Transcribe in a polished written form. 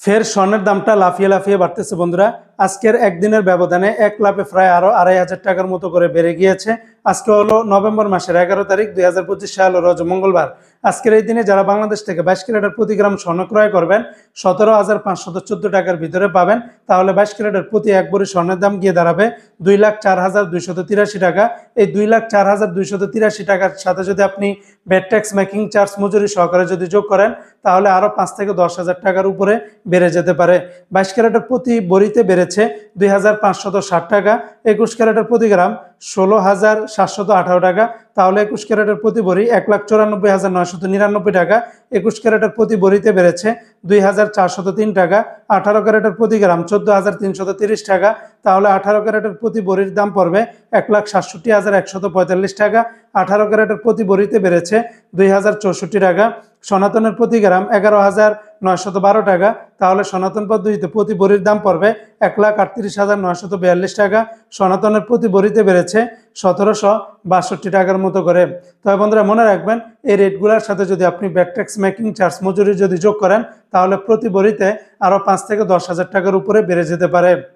ফের স্বর্ণের দামটা লাফিয়ে লাফিয়ে বাড়তেছে বন্ধুরা। আজকের একদিনের ব্যবধানে এক লাফে প্রায় আরো 2,500 টাকার মতো করে বেড়ে গিয়েছে। আজকে হলো নভেম্বর মাসের 11 তারিখ 2025 সাল, রোজ মঙ্গলবার। আজকের এই দিনে যারা বাংলাদেশ থেকে 22 ক্যারেটের প্রতি গ্রাম স্বর্ণ ক্রয় করবেন 17,514 টাকার ভিতরে পাবেন। তাহলে 22 ক্যারেটের প্রতি এক ভরি স্বর্ণের দাম গিয়ে দাঁড়াবে 2,04,283 টাকা। এই 2,04,283 টাকার সাথে যদি আপনি ভ্যাট ট্যাক্স, মেকিং চার্জ, মজুরি সহকারে যদি যোগ করেন তাহলে আরো 5 থেকে 10,000 টাকার উপরে বেড়ে যেতে পারে। 22 ক্যারেটের প্রতি ভরিতে বেড়েছে 2,560 টাকা। 21 ক্যারেটের প্রতি গ্রাম 16,718 টাকা। তাহলে 21 ক্যারেটের প্রতি ভরি 1,94,999 টাকা। 21 ক্যারেটের প্রতি ভরিতে বেড়েছে 2,403 টাকা। 18 ক্যারেটের প্রতি গ্রাম 14,330 টাকা। তাহলে 18 ক্যারেটের প্রতি ভরির দাম পড়বে 1,67,145 টাকা। 18 ক্যারেটের প্রতি ভরিতে বেড়েছে 2,064 টাকা। সনাতনের প্রতি গ্রাম 11,912 টাকা। তাহলে সনাতন পদ্ধতিতে প্রতি ভরির দাম পড়বে 1,38,942 টাকা। সনাতনের প্রতি ভরিতে বেড়েছে 1,762 টাকার মতো করে। তবে বন্ধুরা মনে রাখবেন, এই রেটগুলোর সাথে যদি আপনি ভ্যাট ট্যাক্স, মেকিং চার্জ, মজুরি যদি যোগ করেন তাহলে প্রতি ভরিতে আরও 5 থেকে 10,000 টাকার উপরে বেড়ে যেতে পারে।